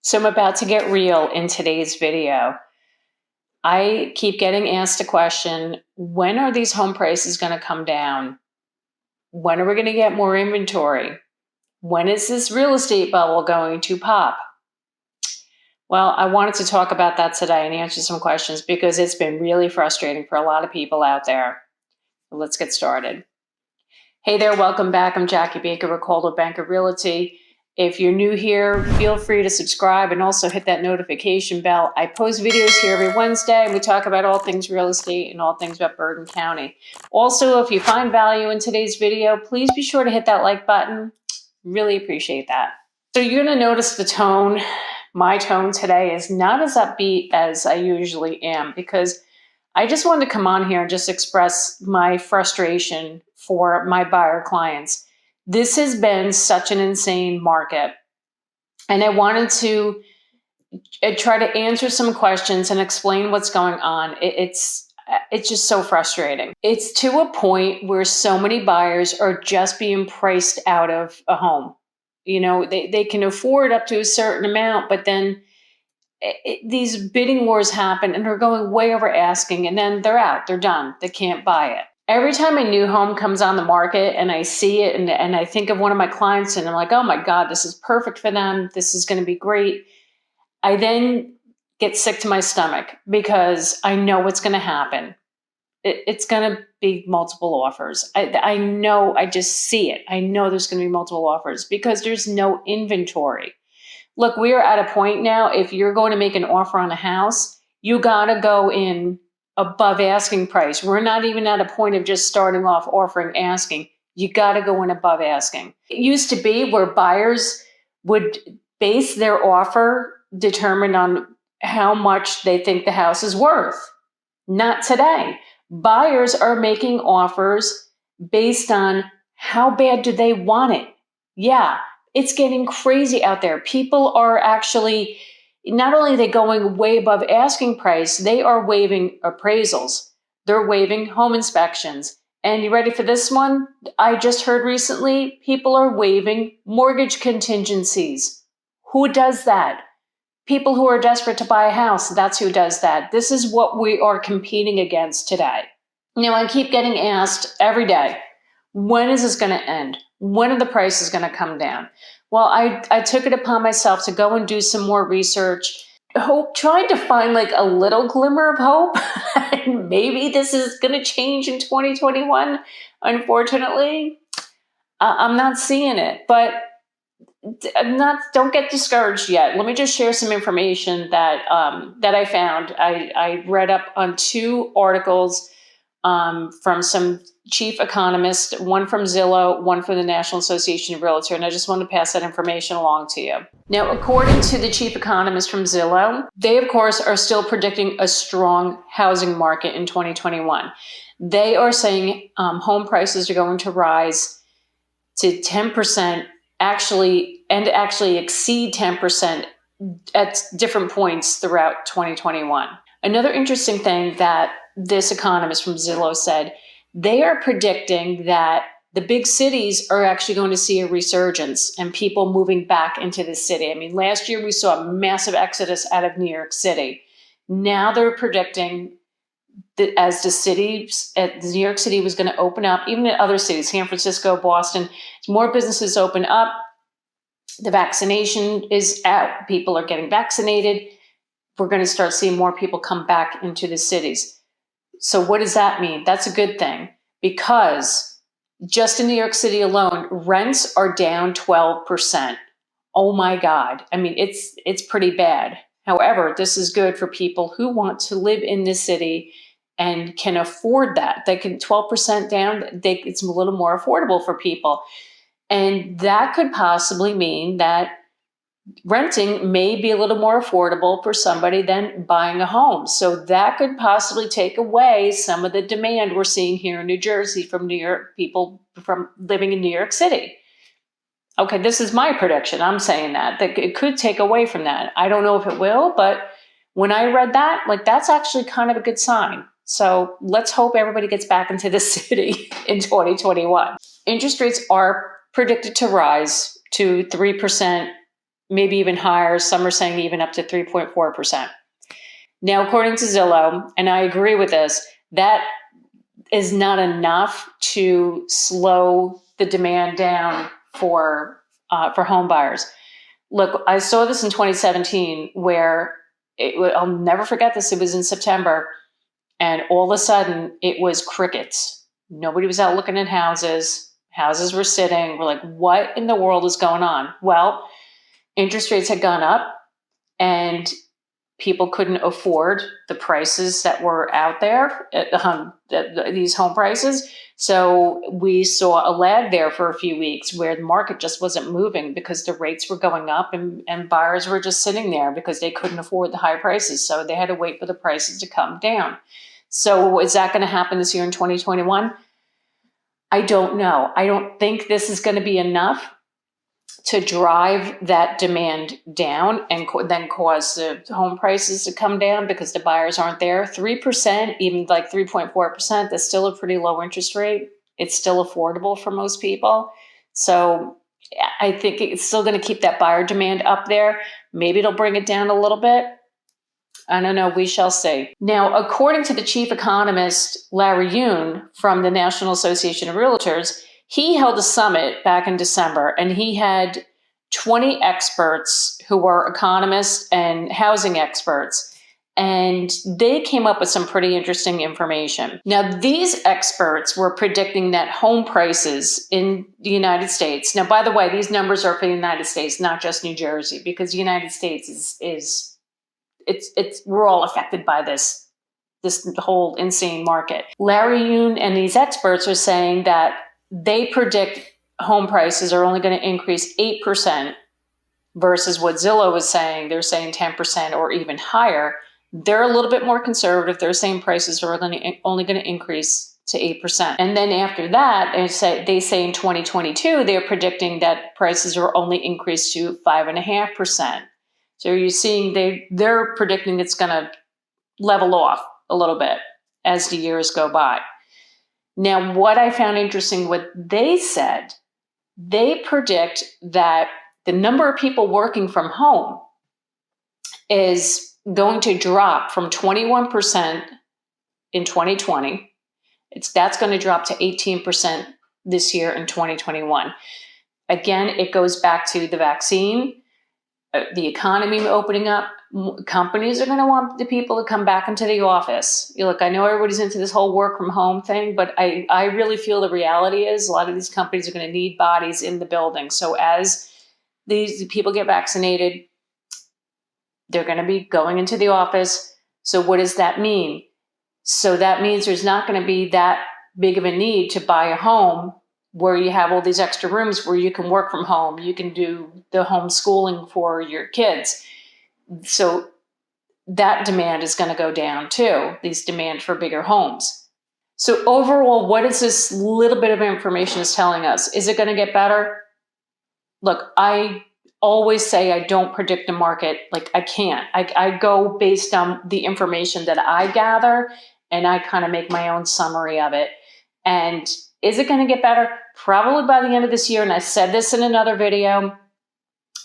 So I'm about to get real in today's video. I keep getting asked a question, when are these home prices going to come down? When are we going to get more inventory? When is this real estate bubble going to pop? Well, I wanted to talk about that today and answer some questions because it's been really frustrating for a lot of people out there. Let's get started. Hey there, welcome back. I'm Jackie Baker with Coldwell Banker Realty. If you're new here, feel free to subscribe and also hit that notification bell. I post videos here every Wednesday and we talk about all things real estate and all things about Bergen County. Also, if you find value in today's video, please be sure to hit that like button. Really appreciate that. So you're going to notice the tone. My tone today is not as upbeat as I usually am because I just wanted to come on here and just express my frustration for my buyer clients. This has been such an insane market, and I wanted to try to answer some questions and explain what's going on. It's just so frustrating. It's to a point where so many buyers are just being priced out of a home. You know, they can afford up to a certain amount, but then these bidding wars happen and they're going way over asking, and then they're out, they're done, they can't buy it. Every time a new home comes on the market and I see it and I think of one of my clients and I'm like, oh my God, this is perfect for them. This is going to be great. I then get sick to my stomach because I know what's going to happen. It's going to be multiple offers. I know, I just see it. I know there's going to be multiple offers because there's no inventory. Look, we are at a point now, if you're going to make an offer on a house, you got to go in above asking price. We're not even at a point of just starting off offering asking. You got to go in above asking. It used to be where buyers would base their offer determined on how much they think the house is worth. Not today. Buyers are making offers based on how bad do they want it. Yeah, it's getting crazy out there. People are actually, not only are they going way above asking price, they are waiving appraisals. They're waiving home inspections. And you ready for this one? I just heard recently, people are waiving mortgage contingencies. Who does that? People who are desperate to buy a house, that's who does that. This is what we are competing against today. Now, I keep getting asked every day, when is this going to end? When are the prices going to come down? Well, I took it upon myself to go and do some more research, trying to find like a little glimmer of hope. Maybe this is going to change in 2021. Unfortunately, I'm not seeing it, but don't get discouraged yet. Let me just share some information that I found. I read up on two articles from some chief economists, one from Zillow, one from the National Association of Realtor, and I just want to pass that information along to you. Now, according to the chief economist from Zillow, they, of course, are still predicting a strong housing market in 2021. They are saying home prices are going to rise to 10%, actually exceed 10% at different points throughout 2021. Another interesting thing that this economist from Zillow said, they are predicting that the big cities are actually going to see a resurgence and people moving back into the city. I mean, last year we saw a massive exodus out of New York City. Now they're predicting that as New York City was going to open up, even in other cities, San Francisco, Boston, as more businesses open up, the vaccination is out, people are getting vaccinated, we're going to start seeing more people come back into the cities. So what does that mean? That's a good thing because just in New York City alone, rents are down 12%. Oh my God. I mean, it's pretty bad. However, this is good for people who want to live in the city and can afford that. They can 12% down. It's a little more affordable for people. And that could possibly mean that renting may be a little more affordable for somebody than buying a home. So that could possibly take away some of the demand we're seeing here in New Jersey from New York people from living in New York City. Okay, this is my prediction. I'm saying that it could take away from that. I don't know if it will, but when I read that, that's actually kind of a good sign. So let's hope everybody gets back into the city in 2021. Interest rates are predicted to rise to 3% maybe even higher. Some are saying even up to 3.4%. Now, according to Zillow, and I agree with this, that is not enough to slow the demand down for home buyers. Look, I saw this in 2017 where I'll never forget this. It was in September, and all of a sudden it was crickets. Nobody was out looking at houses. Houses were sitting. We're like, what in the world is going on? Well, interest rates had gone up, and people couldn't afford the prices that were out there, these home prices. So we saw a lag there for a few weeks where the market just wasn't moving because the rates were going up, and buyers were just sitting there because they couldn't afford the high prices. So they had to wait for the prices to come down. So is that going to happen this year in 2021? I don't know. I don't think this is going to be enough to drive that demand down and then cause the home prices to come down because the buyers aren't there. 3%, even like 3.4%, that's still a pretty low interest rate. It's still affordable for most people. So I think it's still going to keep that buyer demand up there. Maybe it'll bring it down a little bit. I don't know. We shall see. Now, according to the chief economist, Larry Yoon from the National Association of Realtors, he held a summit back in December, and he had 20 experts who were economists and housing experts, and they came up with some pretty interesting information. Now, these experts were predicting that home prices in the United States, now, by the way, these numbers are for the United States, not just New Jersey, because the United States we're all affected by this whole insane market. Larry Yoon and these experts are saying that they predict home prices are only going to increase 8% versus what Zillow is saying. They're saying 10% or even higher. They're a little bit more conservative. They're saying prices are only going to increase to 8%. And then after that, they say in 2022, they're predicting that prices are only increased to 5.5%. So you're seeing they're predicting it's going to level off a little bit as the years go by. Now, what I found interesting, what they said, they predict that the number of people working from home is going to drop from 21% in 2020. That's going to drop to 18% this year in 2021. Again, it goes back to the vaccine, the economy opening up. Companies are going to want the people to come back into the office. Look, I know everybody's into this whole work from home thing, but I really feel the reality is a lot of these companies are going to need bodies in the building. So as these people get vaccinated, they're going to be going into the office. So what does that mean? So that means there's not going to be that big of a need to buy a home where you have all these extra rooms where you can work from home. You can do the homeschooling for your kids. So that demand is going to go down too, these demand for bigger homes. So overall, what is this little bit of information is telling us? Is it going to get better? Look, I always say I don't predict the market. Like I can't. I go based on the information that I gather, and I kind of make my own summary of it. And is it going to get better? Probably by the end of this year. And I said this in another video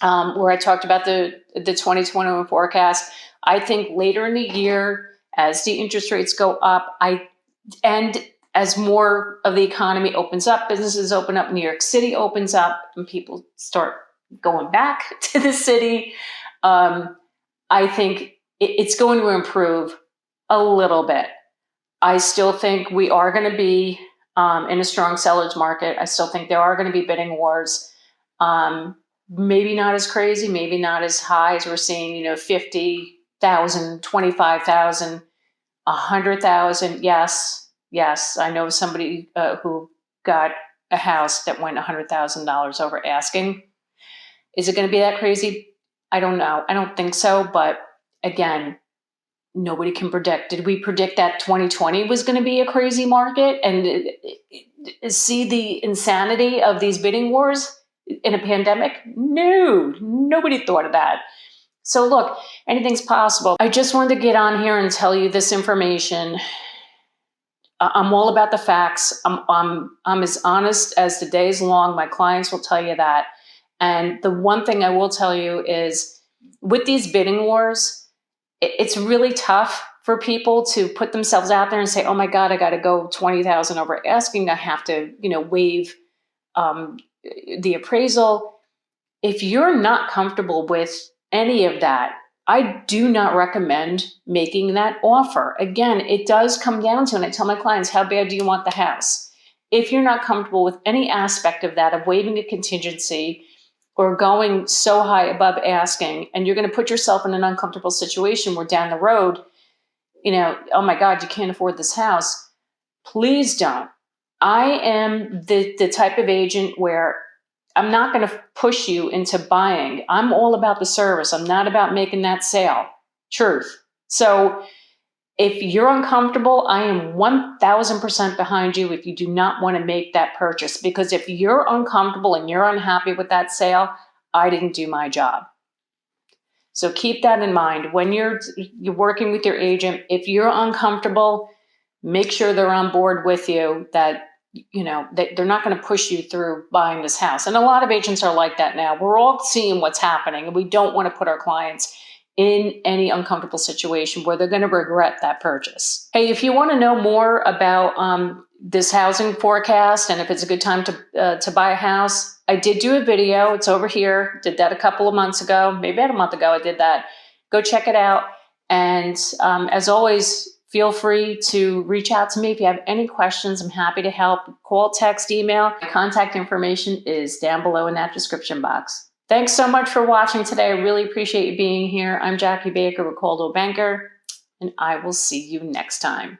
where I talked about the 2021 forecast. I think later in the year, as the interest rates go up, and as more of the economy opens up, businesses open up, New York City opens up, and people start going back to the city, I think it's going to improve a little bit. I still think we are going to be in a strong seller's market. I still think there are going to be bidding wars. Maybe not as crazy, maybe not as high as we're seeing, 50,000, 25,000, 100,000. Yes. I know somebody who got a house that went $100,000 over asking. Is it going to be that crazy? I don't know. I don't think so. But again, nobody can predict. Did we predict that 2020 was going to be a crazy market and see the insanity of these bidding wars in a pandemic? No, nobody thought of that. So look, anything's possible. I just wanted to get on here and tell you this information. I'm all about the facts. I'm as honest as the day is long. My clients will tell you that. And the one thing I will tell you is with these bidding wars, it's really tough for people to put themselves out there and say, oh my God, I got to go 20,000 over asking. I have to, waive the appraisal. If you're not comfortable with any of that, I do not recommend making that offer. Again, it does come down to, and I tell my clients, how bad do you want the house? If you're not comfortable with any aspect of that, of waiving a contingency or going so high above asking, and you're going to put yourself in an uncomfortable situation where down the road, oh my God, you can't afford this house, please don't. I am the type of agent where I'm not going to push you into buying. I'm all about the service. I'm not about making that sale. Truth. So if you're uncomfortable, I am 1000% behind you if you do not want to make that purchase. Because if you're uncomfortable and you're unhappy with that sale, I didn't do my job. So keep that in mind. When you're working with your agent, if you're uncomfortable, make sure they're on board with you, that they're not going to push you through buying this house. And a lot of agents are like that now. We're all seeing what's happening, and we don't want to put our clients in any uncomfortable situation where they're going to regret that purchase. Hey, if you want to know more about this housing forecast and if it's a good time to buy a house, I did do a video. It's over here. Did that a couple of months ago, maybe about a month ago. I did that. Go check it out. And as always, feel free to reach out to me if you have any questions. I'm happy to help. Call, text, email. My contact information is down below in that description box. Thanks so much for watching today. I really appreciate you being here. I'm Jackie Baker with Coldwell Banker, and I will see you next time.